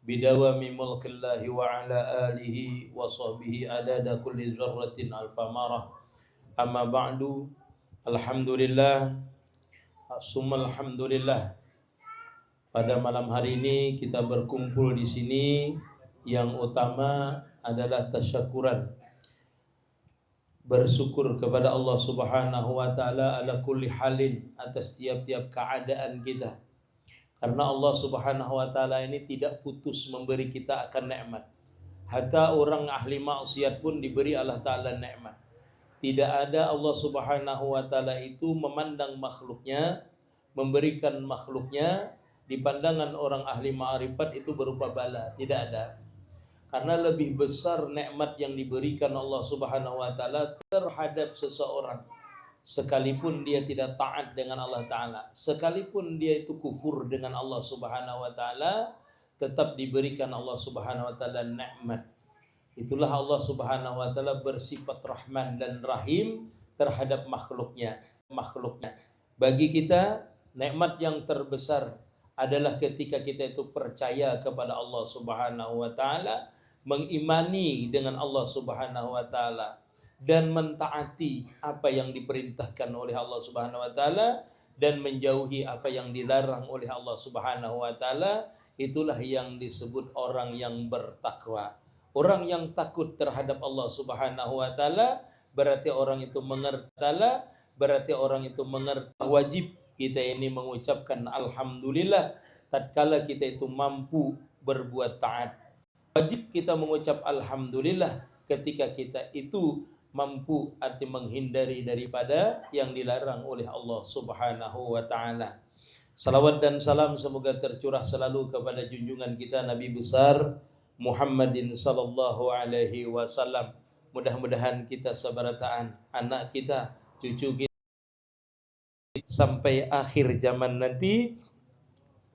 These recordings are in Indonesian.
bidawami mulkillahi wa ala alihi wa sahbihi adada kulli dzarratin alfa marah. Amma ba'du. Alhamdulillah, summa alhamdulillah. Pada malam hari ini kita berkumpul di sini, yang utama adalah tasyakuran, bersyukur kepada Allah Subhanahu wa taala ala kulli halin, atas tiap-tiap keadaan kita. Karena Allah Subhanahu wa taala ini tidak putus memberi kita akan nikmat. Hatta orang ahli maksiat pun diberi Allah taala nikmat. Tidak ada Allah Subhanahu wa taala itu memandang makhluknya, memberikan makhluknya di pandangan orang ahli ma'rifat itu berupa bala. Tidak ada. Karena lebih besar nikmat yang diberikan Allah Subhanahu wa taala terhadap seseorang, sekalipun dia tidak taat dengan Allah Ta'ala, sekalipun dia itu kufur dengan Allah Subhanahu wa Ta'ala, tetap diberikan Allah Subhanahu wa Ta'ala nikmat. Itulah Allah Subhanahu wa Ta'ala bersifat Rahman dan Rahim terhadap makhluknya. Bagi kita, nikmat yang terbesar adalah ketika kita itu percaya kepada Allah Subhanahu wa Ta'ala, mengimani dengan Allah Subhanahu wa Ta'ala, dan mentaati apa yang diperintahkan oleh Allah Subhanahu wa taala dan menjauhi apa yang dilarang oleh Allah Subhanahu wa taala. Itulah yang disebut orang yang bertakwa. Orang yang takut terhadap Allah Subhanahu wa taala berarti orang itu mengerti wajib kita ini mengucapkan alhamdulillah tatkala kita itu mampu berbuat taat. Wajib kita mengucap alhamdulillah ketika kita itu mampu, arti menghindari daripada yang dilarang oleh Allah Subhanahu wa taala. Salawat dan salam semoga tercurah selalu kepada junjungan kita Nabi besar Muhammadin sallallahu alaihi wasallam. Mudah-mudahan kita seberataan, anak kita, cucu kita, sampai akhir zaman nanti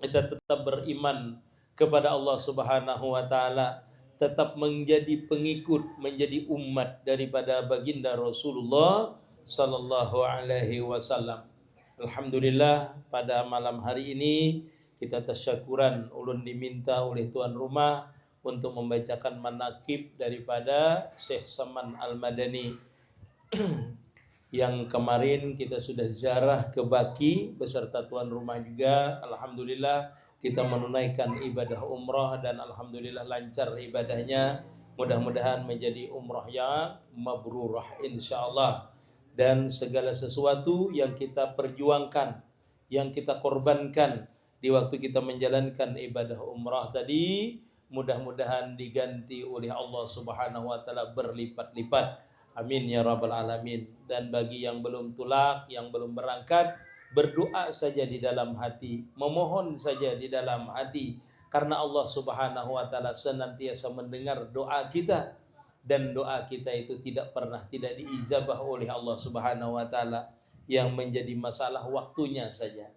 kita tetap beriman kepada Allah Subhanahu wa taala, tetap menjadi pengikut, menjadi umat daripada baginda Rasulullah sallallahu alaihi wasallam. Alhamdulillah, pada malam hari ini kita tasyakuran, ulun diminta oleh tuan rumah untuk membacakan manaqib daripada Syekh Saman Al-Madani. Yang kemarin kita sudah ziarah ke Baki beserta tuan rumah juga. Alhamdulillah kita menunaikan ibadah umrah dan alhamdulillah lancar ibadahnya. Mudah-mudahan menjadi umrah yang mabrurah insyaallah. Dan segala sesuatu yang kita perjuangkan, yang kita korbankan di waktu kita menjalankan ibadah umrah tadi, mudah-mudahan diganti oleh Allah Subhanahu wa taala berlipat-lipat. Amin ya rabbal alamin. Dan bagi yang belum tulak, yang belum berangkat, berdoa saja di dalam hati, memohon saja di dalam hati, karena Allah Subhanahu wa taala senantiasa mendengar doa kita, dan doa kita itu tidak pernah tidak diijabah oleh Allah Subhanahu wa taala. Yang menjadi masalah waktunya saja.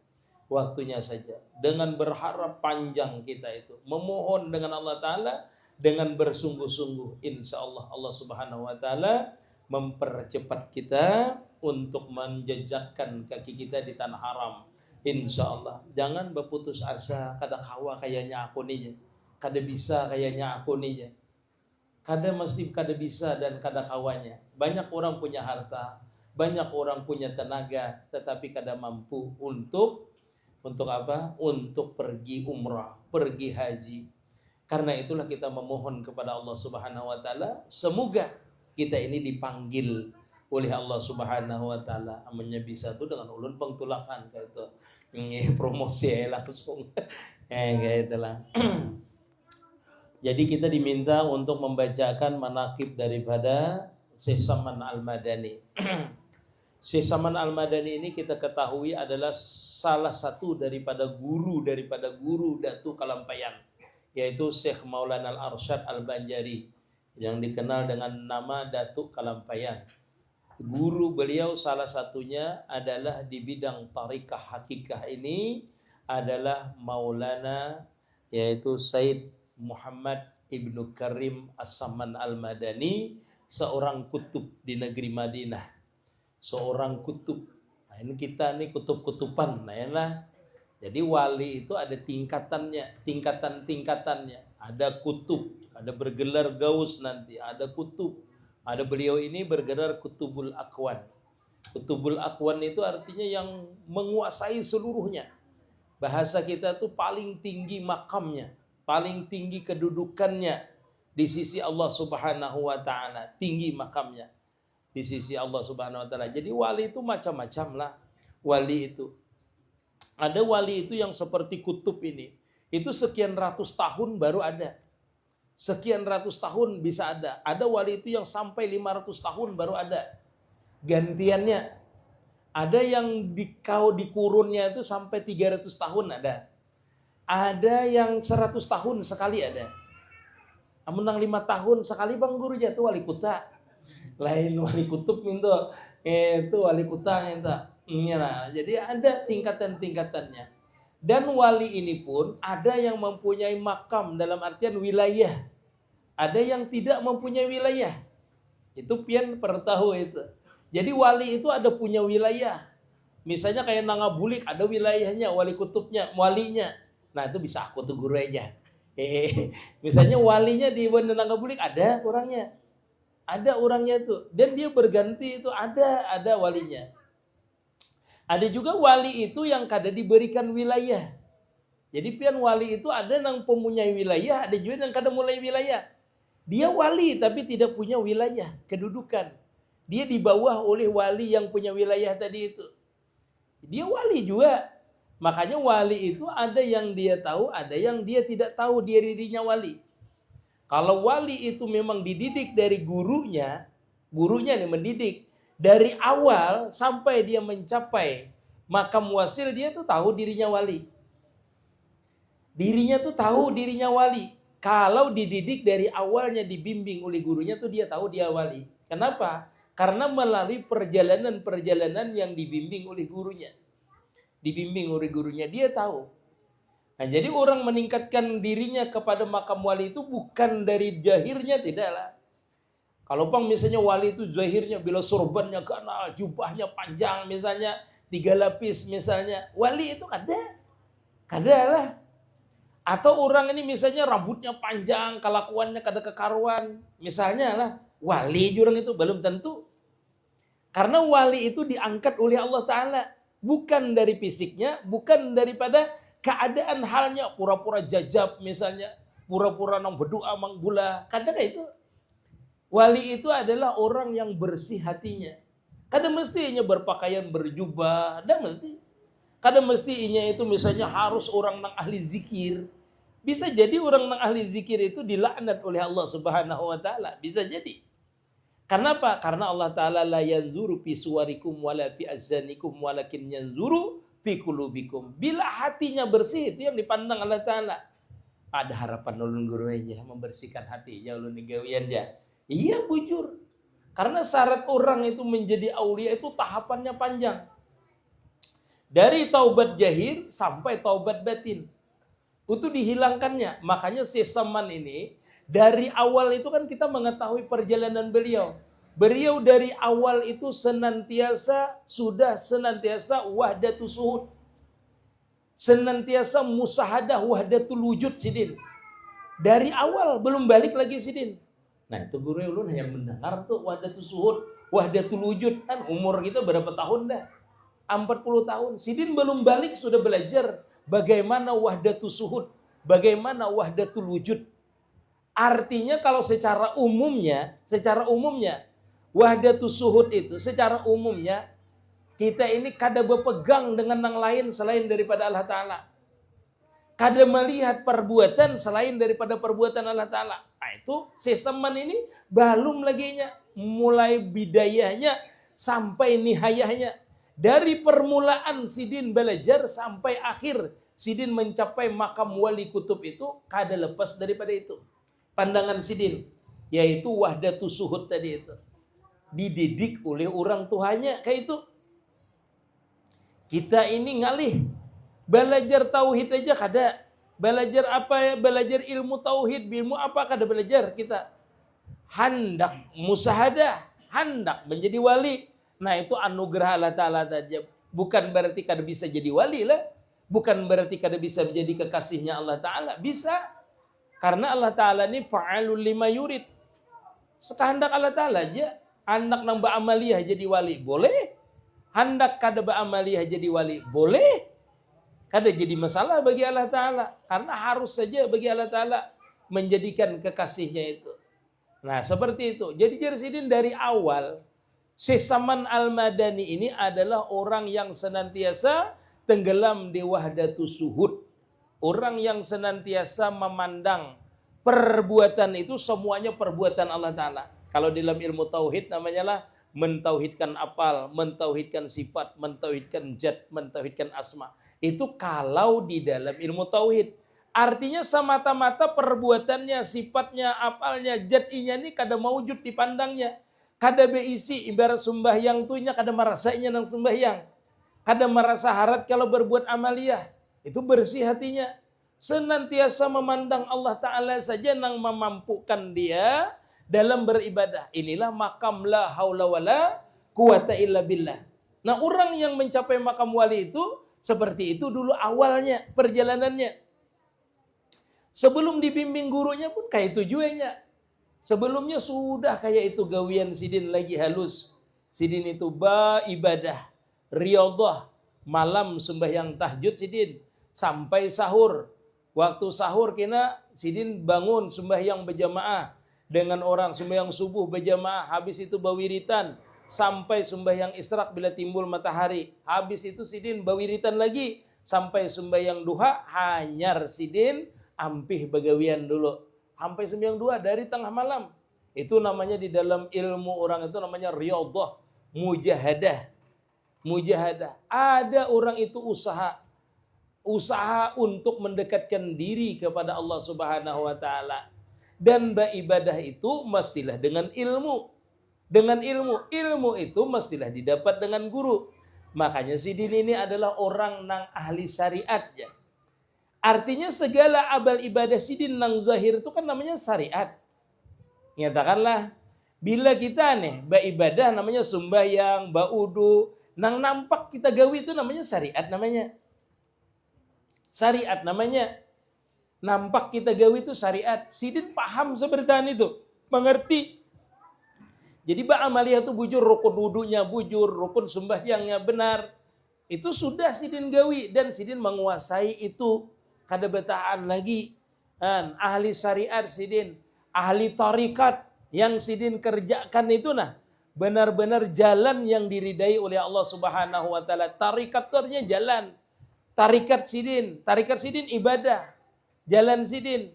Dengan berharap panjang kita itu memohon dengan Allah taala dengan bersungguh-sungguh, insyaallah Allah Subhanahu wa taala mempercepat kita untuk menjejakkan kaki kita di tanah haram, insyaallah. Jangan berputus asa, kada kawa kayaknya aku nih, kada bisa kayaknya aku nih, kada mesti kada bisa dan kada kawanya. Banyak orang punya harta, banyak orang punya tenaga, tetapi kada mampu untuk apa? Untuk pergi umrah, pergi haji. Karena itulah kita memohon kepada Allah Subhanahu wa taala, semoga kita ini dipanggil oleh Allah Subhanahu wa taala. Amannya bisa tuh dengan ulun pengtulakan kayak itu. Promosi langsung. Kayak itulah. Jadi kita diminta untuk membacakan manaqib daripada Syekh Saman Al-Madani. Syekh Saman Al-Madani ini kita ketahui adalah salah satu daripada guru Datuk Kalampayan, yaitu Syekh Maulana Al-Arsyad Al-Banjari yang dikenal dengan nama Datuk Kalampayan. Guru beliau salah satunya adalah di bidang tarikah hakikah ini adalah Maulana, yaitu Said Muhammad Ibnu Karim As-Saman Al-Madani, seorang kutub di negeri Madinah. Seorang kutub. Nah, ini kita nih kutub-kutuban, nah ya lah. Jadi wali itu ada tingkatannya, tingkatan-tingkatannya. Ada kutub, ada bergelar gaus nanti, ada kutub. Ada beliau ini bergelar kutubul akwan. Kutubul akwan itu artinya yang menguasai seluruhnya. Bahasa kita tuh paling tinggi makamnya, paling tinggi kedudukannya di sisi Allah Subhanahu wa taala, tinggi makamnya di sisi Allah Subhanahu wa taala. Jadi wali itu macam-macam lah. Wali itu ada wali itu yang seperti kutub ini. Itu sekian ratus tahun baru ada. Sekian ratus tahun bisa ada. Ada wali itu yang sampai 500 tahun baru ada. Gantiannya. Ada yang di kurunnya itu sampai 300 tahun ada. Ada yang 100 tahun sekali ada. Menang 5 tahun sekali bang guru jatuh wali kuta. Lain wali kutub itu wali kuta itu. Nah, jadi ada tingkatan-tingkatannya. Dan wali ini pun ada yang mempunyai makam dalam artian wilayah. Ada yang tidak mempunyai wilayah. Itu pian per tahu itu. Jadi wali itu ada punya wilayah. Misalnya kayak Nangabulik ada wilayahnya, wali kutubnya, walinya. Nah, itu bisa aku tuh guru aja. Misalnya walinya di Nangabulik ada orangnya. Ada orangnya tuh. Dan dia berganti itu ada walinya. Ada juga wali itu yang kada diberikan wilayah. Jadi pian wali itu ada yang mempunyai wilayah, ada juga yang kada mulai wilayah. Dia wali tapi tidak punya wilayah, kedudukan. Dia di bawah oleh wali yang punya wilayah tadi itu. Dia wali juga. Makanya wali itu ada yang dia tahu, ada yang dia tidak tahu dirinya wali. Kalau wali itu memang dididik dari gurunya nih mendidik. Dari awal sampai dia mencapai makam wasil, dia tuh tahu dirinya wali. Dirinya tuh tahu dirinya wali. Kalau dididik dari awalnya, dibimbing oleh gurunya tuh dia tahu dia wali. Kenapa? Karena melalui perjalanan-perjalanan yang dibimbing oleh gurunya. Dibimbing oleh gurunya, dia tahu. Nah, jadi orang meningkatkan dirinya kepada makam wali itu bukan dari jahirnya, tidaklah. Kalau bang misalnya wali itu zahirnya bila sorbannya kanal, jubahnya panjang misalnya, 3 lapis misalnya. Wali itu kada lah. Atau orang ini misalnya rambutnya panjang, kelakuannya kada kekaruan. Misalnya lah, wali jurang itu belum tentu. Karena wali itu diangkat oleh Allah Ta'ala. Bukan dari fisiknya, bukan daripada keadaan halnya. Pura-pura jajab misalnya, pura-pura nang berdoa manggula. Kadang itu. Wali itu adalah orang yang bersih hatinya. Kadang mestinya berpakaian berjubah, dan mesti. Kadang mestinya itu misalnya harus orang nang ahli zikir. Bisa jadi orang nang ahli zikir itu dilaknat oleh Allah Subhanahu wa taala, bisa jadi. Kenapa? Karena Allah Ta'ala la yanzuru fi suwarikum wala fi azanikum walakin yanzuru fi qulubikum. Bila hatinya bersih, itu yang dipandang Allah Ta'ala. Ada harapan ulun guru aja membersihkan hati ya ulun gawian ya. Iya bujur. Karena syarat orang itu menjadi aulia itu tahapannya panjang. Dari taubat jahir sampai taubat batin. Itu dihilangkannya. Makanya sesaman ini dari awal itu kan kita mengetahui perjalanan beliau. Beliau dari awal itu senantiasa wahdatus suhud. Senantiasa musahadah wahdatul wujud sidin. Dari awal belum balik lagi sidin. Nah itu guru ulun hanya mendengar tuh wahdatus suhud, wahdatul wujud. Kan umur kita berapa tahun dah? 40 tahun. Sidin belum balik sudah belajar bagaimana wahdatus suhud, bagaimana wahdatul wujud. Artinya kalau secara umumnya wahdatus suhud itu secara umumnya kita ini kada berpegang dengan yang lain selain daripada Allah Ta'ala. Kada melihat perbuatan selain daripada perbuatan Allah Ta'ala. Nah itu sesaman ini belum laginya. Mulai bidayahnya sampai nihayahnya. Dari permulaan sidin belajar sampai akhir sidin mencapai makam wali kutub itu kada lepas daripada itu. Pandangan sidin. Yaitu wahdatus suhud tadi itu. Dididik oleh orang tuanya kayak itu. Kita ini ngalih. Belajar tauhid aja kada. Belajar apa ya? Belajar ilmu tauhid, ilmu apa kada belajar kita. Hendak musahadah, hendak menjadi wali. Nah itu anugerah Allah Ta'ala saja. Bukan berarti kada bisa jadi wali lah. Bukan berarti kada bisa menjadi kekasihnya Allah Ta'ala. Bisa. Karena Allah Ta'ala ini fa'alul lima yurid. Sekehendak Allah Ta'ala aja. Hendak nang ba'amaliyah jadi wali. Boleh. Hendak kada ba'amaliyah jadi wali. Boleh. Kada jadi masalah bagi Allah Ta'ala. Karena harus saja bagi Allah Ta'ala menjadikan kekasihnya itu. Nah seperti itu. Jadi Jersidin dari awal. Syekh Saman Al-Madani ini adalah orang yang senantiasa tenggelam di wahdatus suhud. Orang yang senantiasa memandang perbuatan itu semuanya perbuatan Allah Ta'ala. Kalau dalam ilmu tauhid namanya lah mentauhidkan apal, mentauhidkan sifat, mentauhidkan zat, mentauhidkan asma. Itu kalau di dalam ilmu tauhid. Artinya semata-mata perbuatannya, sifatnya, apalnya, zat-nya ini kada maujud dipandangnya. Kada beisi ibarat sembahyang tuhnya kada merasainya nang sembahyang. Kada merasa harat kalau berbuat amaliyah. Itu bersih hatinya. Senantiasa memandang Allah Ta'ala saja yang memampukan dia dalam beribadah. Inilah makam la haula wala quwata illa billah. Nah orang yang mencapai makam wali itu seperti itu dulu awalnya perjalanannya. Sebelum dibimbing gurunya pun kayak tujuannya. Sebelumnya sudah kayak itu gawian sidin lagi halus. Sidin itu ibadah. Riyadhah, malam sembahyang tahajud sidin sampai sahur. Waktu sahur kena sidin bangun sembahyang berjamaah dengan orang, sembahyang subuh berjamaah, habis itu bawiritan sampai sembahyang israk bila timbul matahari. Habis itu sidin bawiritan lagi sampai sembahyang duha, hanyar sidin ampih begawian dulu. Sampai sembahyang duha dari tengah malam. Itu namanya di dalam ilmu orang itu namanya riyadhah, mujahadah. Mujahadah. Ada orang itu usaha untuk mendekatkan diri kepada Allah Subhanahu wa taala. Dan beribadah itu mestilah dengan ilmu. Dengan ilmu itu mestilah didapat dengan guru. Makanya sidin ini adalah orang nang ahli syariat ya. Artinya segala amal ibadah sidin nang zahir itu kan namanya syariat. Nyatakanlah bila kita nih beribadah namanya sembahyang, baudu, nang nampak kita gawi itu namanya syariat namanya. Syariat namanya. Nampak kita gawi itu syariat. Sidin paham sebertaan itu. Mengerti. Jadi amaliyah itu bujur, rukun wudunya bujur, rukun sembahyangnya benar. Itu sudah sidin gawi. Dan sidin menguasai itu. Kada betaan lagi. Ahli syariat sidin. Ahli tarikat yang sidin kerjakan itu nah. Benar-benar jalan yang diridai oleh Allah Subhanahu wa taala. Tarikatornya jalan. Tarikat sidin ibadah. Jalan sidin.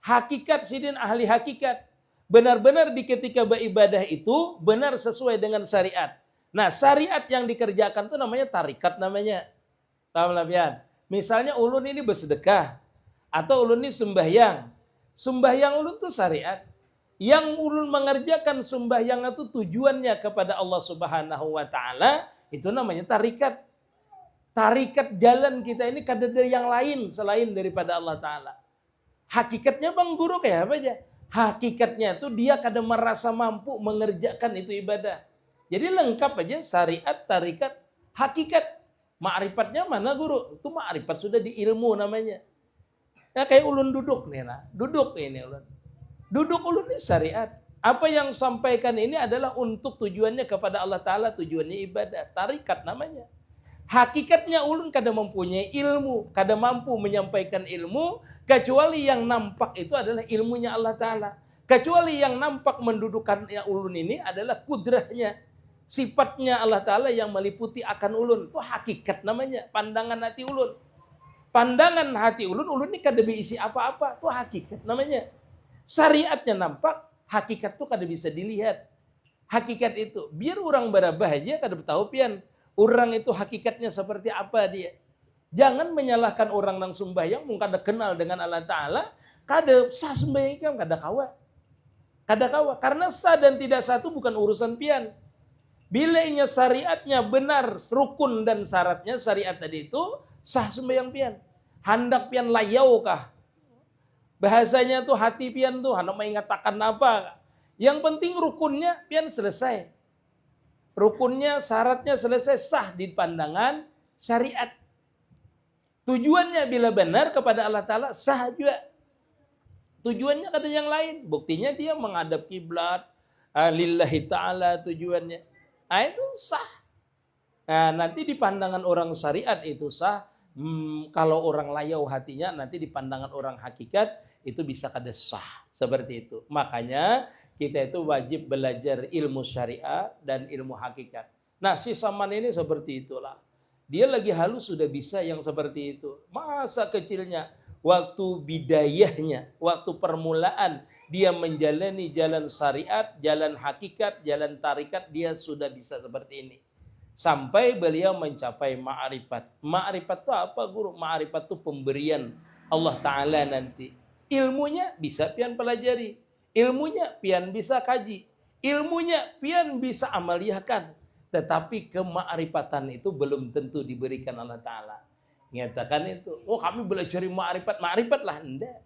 Hakikat sidin ahli hakikat. Benar-benar di ketika beribadah itu benar sesuai dengan syariat. Nah, syariat yang dikerjakan itu namanya tarikat namanya. Paham lah pian? Misalnya ulun ini bersedekah atau ulun ini sembahyang. Sembahyang ulun itu syariat. Yang ulun mengerjakan sembahyang itu tujuannya kepada Allah Subhanahu wa taala, itu namanya tarikat. Tarikat jalan kita ini kada ada yang lain selain daripada Allah Ta'ala. Hakikatnya Bang Guru kayak apa aja? Hakikatnya itu dia kada merasa mampu mengerjakan itu ibadah. Jadi lengkap aja syariat, tarikat, hakikat. Ma'rifatnya mana Guru? Itu ma'rifat sudah di ilmu namanya. Ya kayak ulun duduk nih nah. Duduk ini ulun. Duduk ulun ini syariat. Apa yang sampaikan ini adalah untuk tujuannya kepada Allah Ta'ala. Tujuannya ibadah. Tarikat namanya. Hakikatnya ulun kada mempunyai ilmu, kada mampu menyampaikan ilmu, kecuali yang nampak itu adalah ilmunya Allah Ta'ala. Kecuali yang nampak mendudukan ulun ini adalah kudrahnya, sifatnya Allah Ta'ala yang meliputi akan ulun. Itu hakikat namanya, pandangan hati ulun. Pandangan hati ulun ini kada berisi apa-apa, itu hakikat namanya. Syariatnya nampak, hakikat itu kada bisa dilihat. Hakikat itu, biar orang berabah aja kada tahu pian. Orang itu hakikatnya seperti apa dia. Jangan menyalahkan orang nang sembahyang mung kada kenal dengan Allah Ta'ala, kada sah sembahyang kan kada kawa. Kada kawa. Karena sah dan tidak sah itu bukan urusan pian. Bila inya syariatnya benar, rukun dan syaratnya syariat tadi itu, sah sembahyang pian. Hendak pian layau kah? Bahasanya tuh hati pian tuh, hendak mengatakan apa. Yang penting rukunnya pian selesai. Rukunnya, syaratnya selesai, sah di pandangan syariat. Tujuannya bila benar kepada Allah Ta'ala sah juga. Tujuannya ada yang lain. Buktinya dia menghadap kiblat. Lillahi Ta'ala tujuannya. Nah itu sah. Nah nanti di pandangan orang syariat itu sah. Kalau orang layau hatinya nanti di pandangan orang hakikat itu bisa kada sah. Seperti itu. Makanya kita itu wajib belajar ilmu syariah dan ilmu hakikat. Nah si Saman ini seperti itulah. Dia lagi halus sudah bisa yang seperti itu. Masa kecilnya, waktu bidayahnya, waktu permulaan dia menjalani jalan syariat, jalan hakikat, jalan tarikat, dia sudah bisa seperti ini. Sampai beliau mencapai ma'rifat. Ma'rifat itu apa guru? Ma'rifat itu pemberian Allah Ta'ala nanti. Ilmunya bisa pian pelajari. Ilmunya pian bisa kaji. Ilmunya pian bisa amaliyahkan. Tetapi kemakrifatan itu belum tentu diberikan Allah Ta'ala. Nyatakan itu, oh kami belajar ma'rifat. Ma'rifat lah, enggak.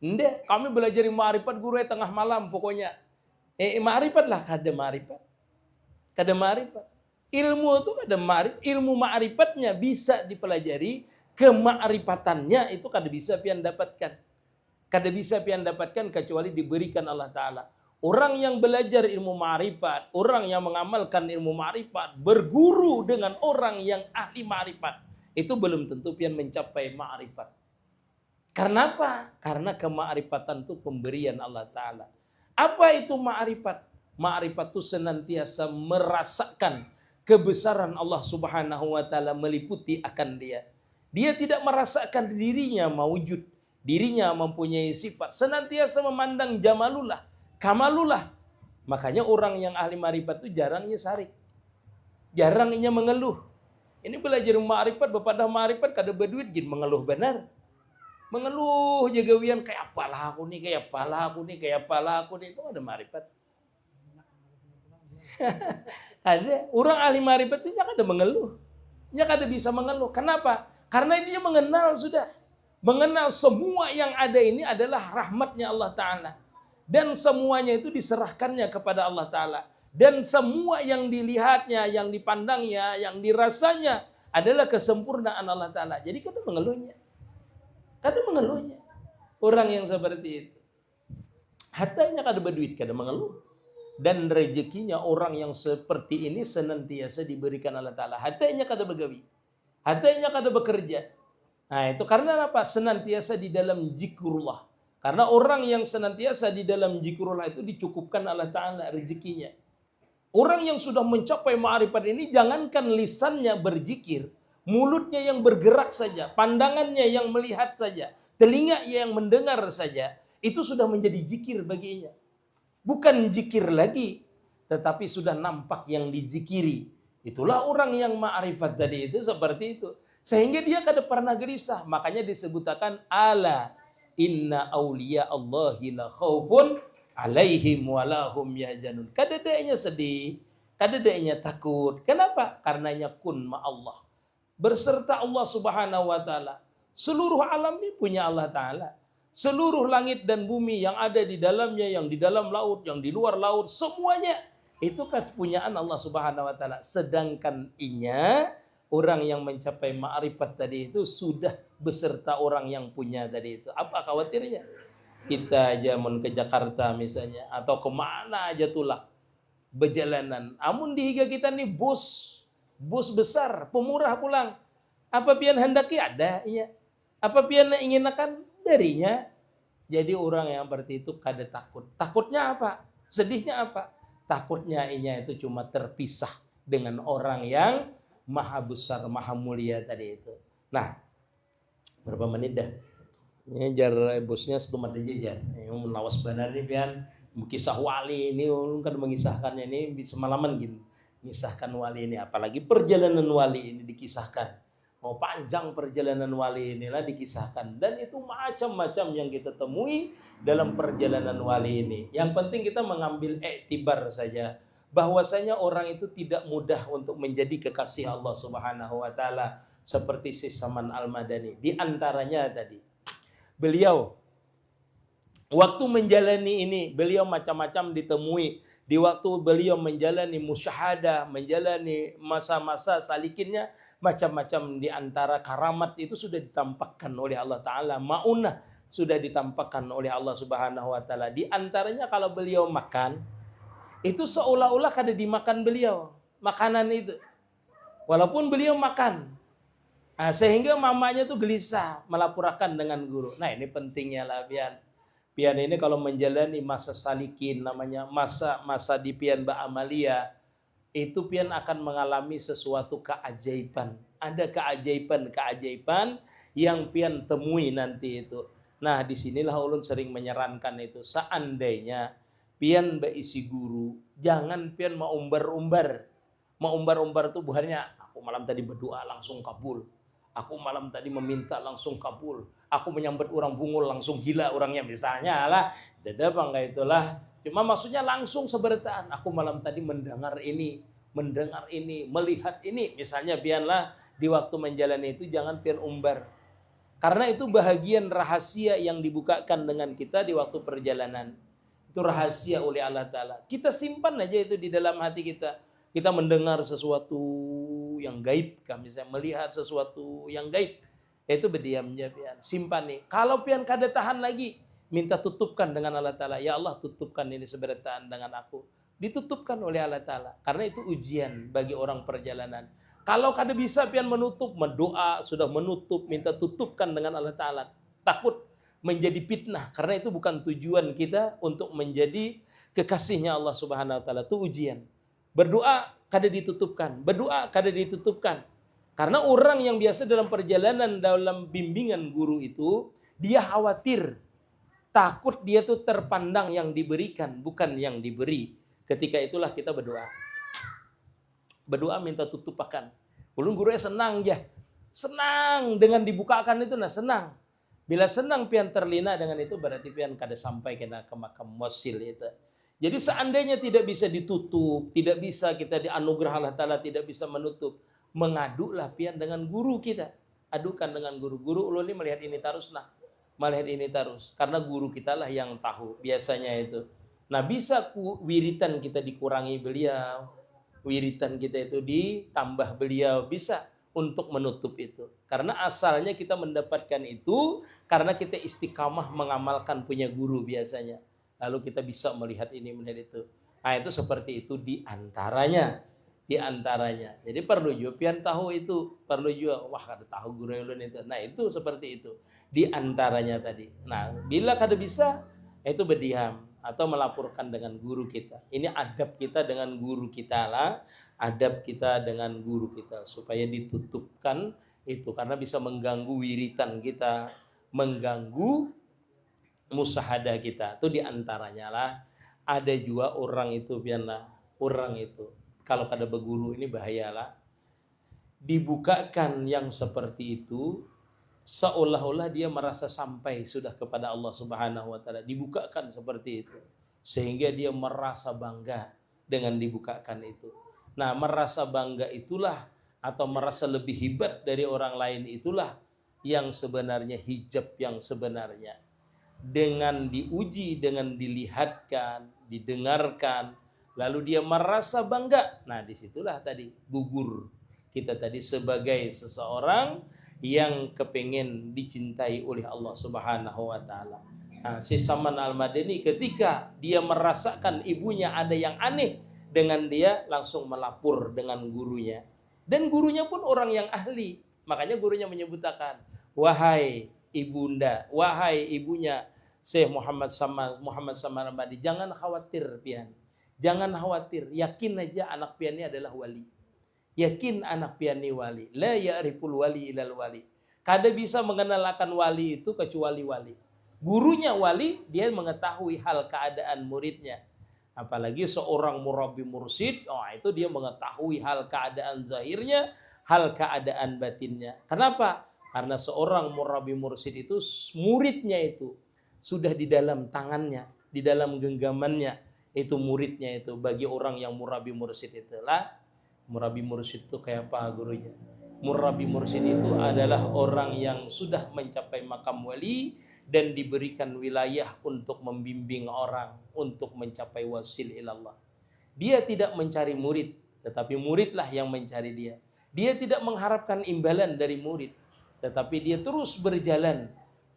Enggak, kami belajar ma'rifat guru tengah malam pokoknya. Ma'rifat lah, kada ma'rifat. Kada ma'rifat. Ilmu itu kada ma'rifat. Ilmu ma'rifatnya bisa dipelajari. Kemakrifatannya itu kada bisa pian dapatkan. Kada bisa pian dapatkan kecuali diberikan Allah Ta'ala. Orang yang belajar ilmu ma'rifat, orang yang mengamalkan ilmu ma'rifat, berguru dengan orang yang ahli ma'rifat, itu belum tentu pian mencapai ma'rifat. Karena apa? Karena kema'rifatan itu pemberian Allah Ta'ala. Apa itu ma'rifat? Ma'rifat itu senantiasa merasakan kebesaran Allah Subhanahu wa Ta'ala meliputi akan dia. Dia tidak merasakan dirinya mawujud, dirinya mempunyai sifat, senantiasa memandang jamalullah, kamalullah. Makanya orang yang ahli ma'rifat itu jarangnya sarik. Jarangnya mengeluh. Ini belajar ma'rifat, bapak dah ma'rifat, kada berduit, jin mengeluh benar. Mengeluh jagawian, kayak apalah aku nih, kayak apalah aku nih, kayak apalah aku nih. Itu ada ma'rifat. Ada. Orang ahli ma'rifat itu kada mengeluh. Dia kada bisa mengeluh. Kenapa? Karena dia mengenal sudah. Mengenal semua yang ada ini adalah rahmatnya Allah Ta'ala. Dan semuanya itu diserahkannya kepada Allah Ta'ala. Dan semua yang dilihatnya, yang dipandangnya, yang dirasanya adalah kesempurnaan Allah Ta'ala. Jadi kada mengeluhnya. Kada mengeluhnya. Orang yang seperti itu. Hatanya kada berduit, kada mengeluh. Dan rezekinya orang yang seperti ini senantiasa diberikan Allah Ta'ala. Hatanya kada begawi. Hatanya kada bekerja. Nah itu karena apa? Senantiasa di dalam zikrullah. Karena orang yang senantiasa di dalam zikrullah itu dicukupkan Allah Ta'ala rezekinya. Orang yang sudah mencapai ma'rifat ini jangankan lisannya berzikir, mulutnya yang bergerak saja, pandangannya yang melihat saja, telinga yang mendengar saja, itu sudah menjadi zikir baginya. Bukan zikir lagi, tetapi sudah nampak yang dizikiri. Itulah orang yang ma'rifat tadi itu seperti itu. Sehingga dia kada pernah gelisah. Makanya disebutakan ala inna awliya Allahi la khawfun alaihim walahum yahjanun. Kada daenya sedih, kada daenya takut. Kenapa? Karenanya kun ma Allah. Berserta Allah Subhanahu wa Ta'ala. Seluruh alam ini punya Allah Ta'ala. Seluruh langit dan bumi yang ada di dalamnya, yang di dalam laut, yang di luar laut, semuanya itu kepunyaan Allah Subhanahu wa Ta'ala. Sedangkan inya orang yang mencapai ma'rifat tadi itu sudah beserta orang yang punya tadi itu. Apa khawatirnya? Kita aja mau ke Jakarta misalnya, atau kemana aja tulah berjalanan. Amun dihiga kita nih bus besar, pemurah pulang. Apa pian hendaki ada, iya. Apa pian ingin akan darinya. Jadi orang yang seperti itu kada takut. Takutnya apa? Sedihnya apa? Takutnya inya itu cuma terpisah dengan orang yang maha besar, maha mulia tadi itu. Nah, berapa menit dah? Ini jar bosnya satu mata jajar. Yang menawas benar ini pian kisah wali ini kan mengisahkannya ini semalaman gini. Mengisahkan wali ini, apalagi perjalanan wali ini dikisahkan. Mau panjang perjalanan wali inilah dikisahkan. Dan itu macam-macam yang kita temui dalam perjalanan wali ini. Yang penting kita mengambil iktibar saja. Bahwasanya orang itu tidak mudah untuk menjadi kekasih Allah Subhanahu wa Ta'ala. Seperti si Saman Al-Madani. Di antaranya tadi. Beliau waktu menjalani ini, beliau macam-macam ditemui. Di waktu beliau menjalani musyahadah, menjalani masa-masa salikinnya, macam-macam di antara karamat itu sudah ditampakkan oleh Allah Ta'ala. Ma'unah sudah ditampakkan oleh Allah Subhanahu wa Ta'ala. Di antaranya kalau beliau makan, itu seolah-olah kada dimakan beliau makanan itu, walaupun beliau makan. Nah, sehingga mamanya tuh gelisah melaporkan dengan guru. Nah, ini pentingnya lah pian. Pian ini kalau menjalani masa salikin, namanya masa di pian Mbak Amalia, itu pian akan mengalami sesuatu keajaiban. Ada keajaiban yang pian temui nanti itu. Nah, disinilah ulun sering menyarankan itu, seandainya pian berisi guru, jangan pian mau umbar-umbar. Mau umbar-umbar itu bukannya aku malam tadi berdoa langsung kabul. Aku malam tadi meminta langsung kabul. Aku menyambut orang bungul langsung gila orangnya misalnya lah. Dada bangga itulah. Cuma maksudnya langsung seberitaan. Aku malam tadi mendengar ini, melihat ini. Misalnya biarlah di waktu menjalani itu jangan pian umbar. Karena itu bahagian rahasia yang dibukakan dengan kita di waktu perjalanan. Itu rahasia oleh Allah Ta'ala. Kita simpan aja itu di dalam hati kita. Kita mendengar sesuatu yang gaib, misalnya melihat sesuatu yang gaib, itu berdiamnya pian, simpan nih. Kalau pian kada tahan lagi, minta tutupkan dengan Allah Ta'ala. Ya Allah, tutupkan ini seberitaan dengan aku. Ditutupkan oleh Allah Ta'ala. Karena itu ujian bagi orang perjalanan. Kalau kada bisa pian menutup, mendoa, sudah menutup, minta tutupkan dengan Allah Ta'ala. Takut menjadi fitnah. Karena itu bukan tujuan kita untuk menjadi kekasihnya Allah Subhanahu Wa Ta'ala. Itu ujian. Berdoa kada ditutupkan, berdoa kada ditutupkan. Karena orang yang biasa dalam perjalanan, dalam bimbingan guru itu, dia khawatir, takut dia tuh terpandang yang diberikan, bukan yang diberi. Ketika itulah kita berdoa. Berdoa minta tutupakan. Ulun gurunya senang ya, senang dengan dibukakan itu, nah senang. Bila senang pian terlina dengan itu, berarti pian kada sampai kena ke makam wasil itu. Jadi seandainya tidak bisa ditutup, tidak bisa kita dianugerah Allah Ta'ala, tidak bisa menutup, mengadulah pian dengan guru kita. Adukan dengan guru. Guru ulun ini melihat ini terus nah. Melihat ini terus. Karena guru kita lah yang tahu biasanya itu. Nah bisa wiritan kita dikurangi beliau. Wiritan kita itu ditambah beliau. Bisa untuk menutup itu. Karena asalnya kita mendapatkan itu karena kita istiqamah mengamalkan punya guru biasanya. Lalu kita bisa melihat ini, melihat itu. Nah itu seperti itu di antaranya. Di antaranya. Jadi perlu juga pian tahu itu. Perlu juga, wah kada tahu guru ulun itu. Nah itu seperti itu. Di antaranya tadi. Nah bila kada bisa, itu berdiam. Atau melaporkan dengan guru kita. Ini adab kita dengan guru kita lah. Adab kita dengan guru kita. Supaya ditutupkan itu. Karena bisa mengganggu wiritan kita. Mengganggu musahadah kita. Itu diantaranya lah. Ada juga orang itu biarlah. Orang itu. Kalau kada berguru ini bahayalah. Dibukakan yang seperti itu. Seolah-olah dia merasa sampai sudah kepada Allah Subhanahu Wa Ta'ala. Dibukakan seperti itu. Sehingga dia merasa bangga dengan dibukakan itu. Nah merasa bangga itulah. Atau merasa lebih hebat dari orang lain itulah. Yang sebenarnya hijab yang sebenarnya. Dengan diuji, dengan dilihatkan, didengarkan, lalu dia merasa bangga. Nah disitulah tadi gugur kita tadi sebagai seseorang yang kepengen dicintai oleh Allah Subhanahu Wa Ta'ala. Nah, si Saman Al-Madani ketika dia merasakan ibunya ada yang aneh dengan dia, langsung melapor dengan gurunya. Dan gurunya pun orang yang ahli. Makanya gurunya menyebutkan, wahai ibunda, wahai ibunya Syekh Muhammad Saman Al-Madani, jangan khawatir pian. Jangan khawatir, yakin aja anak pian ini adalah wali. Yakin anak pian ini wali. La ya'riful wali ilal wali. Kada bisa mengenal akan wali itu kecuali wali. Gurunya wali, dia mengetahui hal keadaan muridnya. Apalagi seorang murabbi mursyid, itu dia mengetahui hal keadaan zahirnya, hal keadaan batinnya. Kenapa? Karena seorang murabbi mursyid itu, muridnya itu sudah di dalam tangannya, di dalam genggamannya. Itu muridnya itu. Bagi orang yang murabbi mursyid itulah, murabbi mursyid itu kayak apa gurunya? Murabbi mursyid itu adalah orang yang sudah mencapai makam wali dan diberikan wilayah untuk membimbing orang untuk mencapai wasil ilallah. Dia tidak mencari murid, tetapi muridlah yang mencari dia. Dia tidak mengharapkan imbalan dari murid, tetapi dia terus berjalan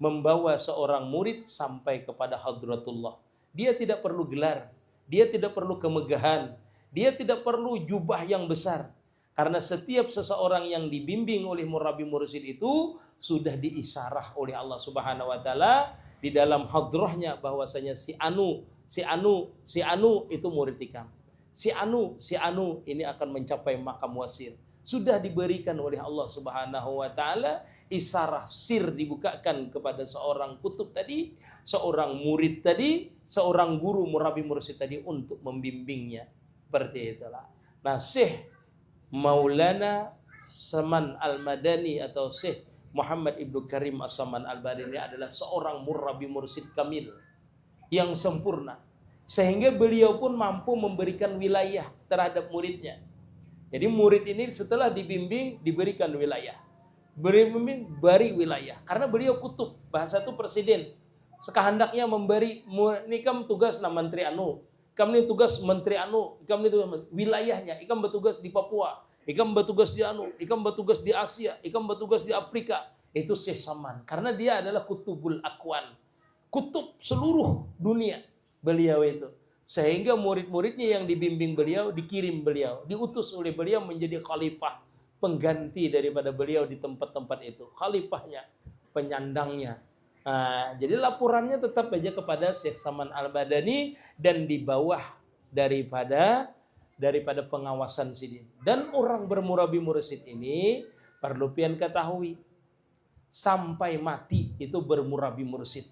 membawa seorang murid sampai kepada hadratullah. Dia tidak perlu gelar, dia tidak perlu kemegahan, dia tidak perlu jubah yang besar. Karena setiap seseorang yang dibimbing oleh murabbi mursyid itu sudah diisyarah oleh Allah Subhanahu wa taala di dalam hadrahnya bahwasanya si Anu itu murid Ikam. Si Anu ini akan mencapai makam wasir. Sudah diberikan oleh Allah Subhanahu wa taala isyarah sir dibukakan kepada seorang kutub tadi, seorang murid tadi, seorang guru murabbi mursyid tadi untuk membimbingnya. Seperti itulah. Nah, Syekh Maulana Saman Al-Madani atau Syekh Muhammad Ibnu Karim As-Saman Al-Madani adalah seorang murabbi mursyid kamil yang sempurna, sehingga beliau pun mampu memberikan wilayah terhadap muridnya. Jadi murid ini setelah dibimbing diberikan wilayah, beri wilayah, karena beliau kutub, bahasa itu presiden, sekahendaknya memberi nikam tugas menteri anu, ikam ini tugas menteri anu, ikam itu wilayahnya, ikam bertugas di Papua, ikam bertugas di anu, ikam bertugas di Asia, ikam bertugas di Afrika. Itu Syekh Saman, karena dia adalah kutubul akwan, kutub seluruh dunia beliau itu. Sehingga murid-muridnya yang dibimbing beliau, dikirim beliau, diutus oleh beliau menjadi khalifah, pengganti daripada beliau di tempat-tempat itu, khalifahnya, penyandangnya. Nah, jadi laporannya tetap aja kepada Syekh Saman Al-Madani dan di bawah daripada pengawasan sidin. Dan orang bermurabbi mursyid ini perlu pian ketahui, sampai mati itu bermurabbi mursyid,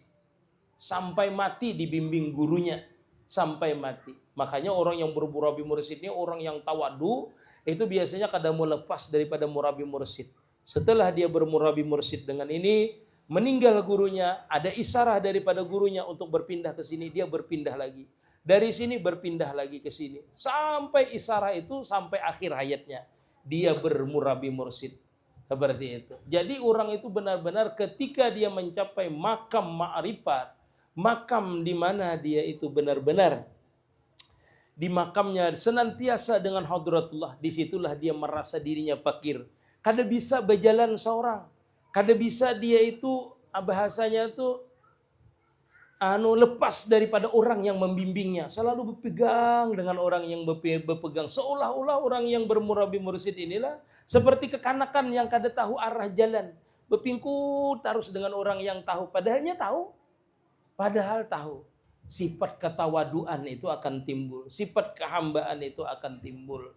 sampai mati dibimbing gurunya, sampai mati. Makanya orang yang bermurabbi mursyid ini orang yang tawadu, itu biasanya kadang mau lepas daripada murabbi mursyid. Setelah dia bermurabbi mursyid dengan ini, meninggal gurunya, ada isyarah daripada gurunya untuk berpindah ke sini, dia berpindah lagi. Dari sini berpindah lagi ke sini. Sampai isyarah itu sampai akhir hayatnya dia bermurabbi mursyid. Seperti itu. Jadi orang itu benar-benar ketika dia mencapai makam ma'rifat, makam di mana dia itu benar-benar di makamnya senantiasa dengan hadratullah, disitulah dia merasa dirinya fakir. Kada bisa berjalan seorang, kada bisa dia itu bahasanya itu lepas daripada orang yang membimbingnya, selalu berpegang dengan orang yang berpegang, seolah-olah orang yang bermurabbi mursyid inilah seperti kekanakan yang kada tahu arah jalan, berpingkut terus dengan orang yang tahu, padahal tahu. Sifat ketawaduan itu akan timbul, sifat kehambaan itu akan timbul.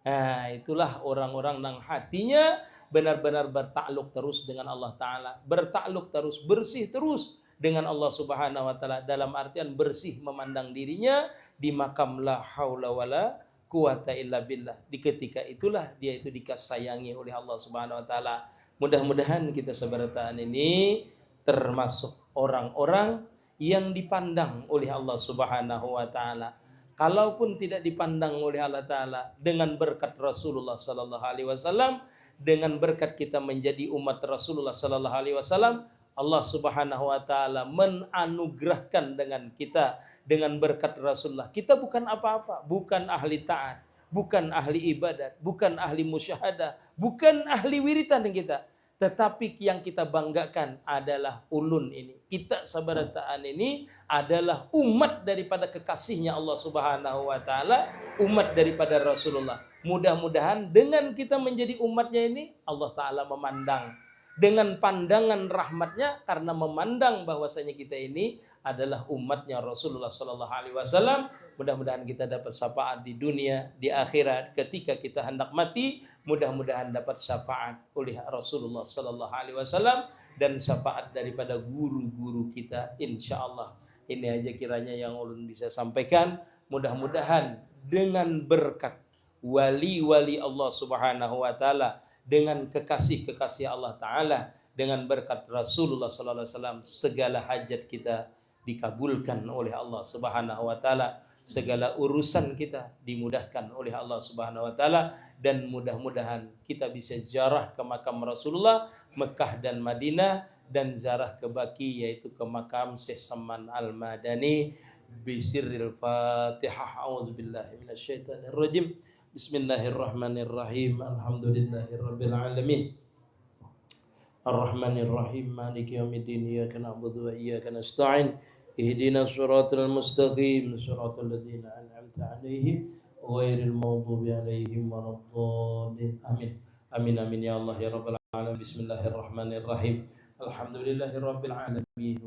Nah, itulah orang-orang yang hatinya benar-benar bertakluk terus dengan Allah Ta'ala, bertakluk terus, bersih terus dengan Allah Subhanahu wa taala, dalam artian bersih memandang dirinya di makam la haula wala quwata illa billah. Di ketika itulah dia itu dikasayangi oleh Allah Subhanahu wa taala. Mudah-mudahan kita seberataan ini termasuk orang-orang yang dipandang oleh Allah Subhanahu wa taala. Kalaupun tidak dipandang oleh Allah taala, dengan berkat Rasulullah sallallahu alaihi wasallam, dengan berkat kita menjadi umat Rasulullah sallallahu alaihi wasallam, Allah Subhanahu wa taala menanugerahkan dengan kita dengan berkat Rasulullah. Kita bukan apa-apa, bukan ahli taat, bukan ahli ibadat, bukan ahli musyahadah, bukan ahli wiritan kita. Tetapi yang kita banggakan adalah ulun ini. Kita sabarataan ini adalah umat daripada kekasihnya Allah Subhanahu wa taala, umat daripada Rasulullah. Mudah-mudahan dengan kita menjadi umatnya ini, Allah taala memandang dengan pandangan rahmatnya, karena memandang bahwasanya kita ini adalah umatnya Rasulullah sallallahu alaihi wasallam. Mudah-mudahan kita dapat syafaat di dunia, di akhirat, ketika kita hendak mati, mudah-mudahan dapat syafaat oleh Rasulullah sallallahu alaihi wasallam dan syafaat daripada guru-guru kita insyaallah. Ini aja kiranya yang ulun bisa sampaikan. Mudah-mudahan dengan berkat wali-wali Allah Subhanahu wa taala, dengan kekasih-kekasih Allah Ta'ala, dengan berkat Rasulullah Sallallahu Alaihi Wasallam, segala hajat kita dikabulkan oleh Allah Subhanahu Wa Ta'ala, segala urusan kita dimudahkan oleh Allah Subhanahu Wa Ta'ala, dan mudah-mudahan kita bisa ziarah ke makam Rasulullah, Mekah dan Madinah, dan ziarah ke Baki, yaitu ke makam Syekh Saman Al-Madani. Bisirril Fatihah. A'udzubillahi minasyaitonirrajim. Bismillahirrahmanirrahim. Alhamdulillahirabbil alamin. Ar-Rahmanir-Rahim. Maliki yaumiddin. Iyyaka na'budu wa iyyaka nasta'in. Ihdinas siratal mustaqim. Siratal ladzina an'amta 'alaihim ghairil maghdubi 'alaihim waladdallin. Amin. Amin amin ya Allah ya rabbal alamin. Bismillahirrahmanirrahim. Alhamdulillahirabbil alamin.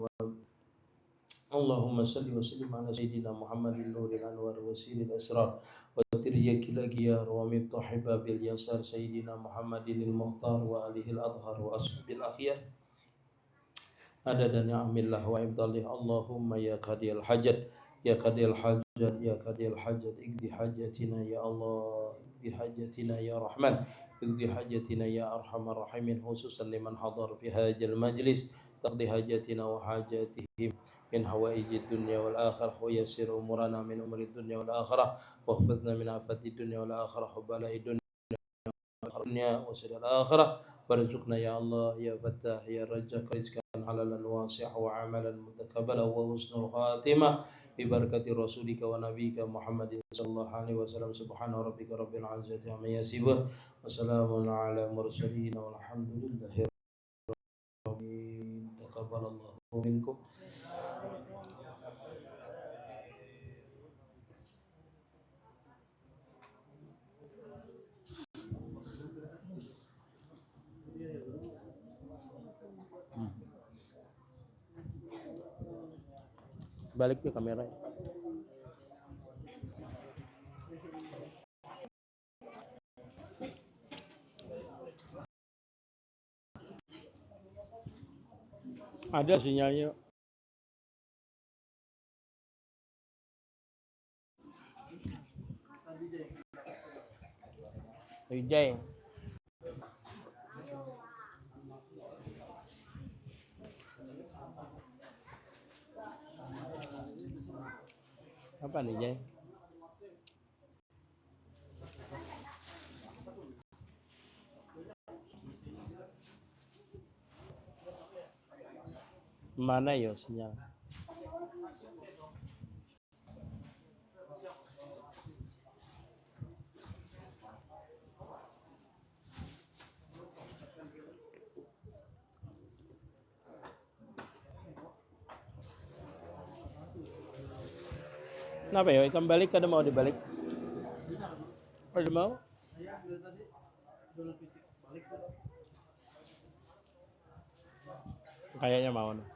Allahumma salli wa sallim ala sayyidina Muhammadin nuril anwar wasilil asrar wa tiryakil aghyar wa miftah babil yasar sayyidina Muhammadin al-mukhtar wa alihi al-adhar wa ashabil akhyar adada ni'amillah wa ibdalih. Allahumma ya qadiyal hajat ya qadiyal hajat ya qadiyal hajat igdi hajatina ya Allah, igdi hajatina ya Rahman, igdi hajatina ya arhamar rahimin, khususan liman hadar fi hadzal majlis, taqdi hajatina wa hajatihim min hawaijid dunya wal akhirah wa yassir umurana min umuri dunya wal akhirah wa hfazna min afati dunya wal akhirah wa bala'i dunya wa siril akhirah warzuqna ya Allah ya Fattah ya Razzaq rizqan halalan wasi'an wa amalan mutakabbalan wa husnul khatimah bi barakati rasulika wa nabiyyika Muhammadin sallallahu alaihi wasallam. Subhana rabbika rabbil izzati amma yasifun wa salamun ala mursalin walhamdulillahi rabbil alamin. Taqabbalallahu minkum. Balik ke kamera. Ada sinyalnya. Wijay. Apa nih, Jay? Mana ya sinyal? Kenapa ya? Ikan balik kada mau dibalik? Ada mau? Kayaknya mau nih.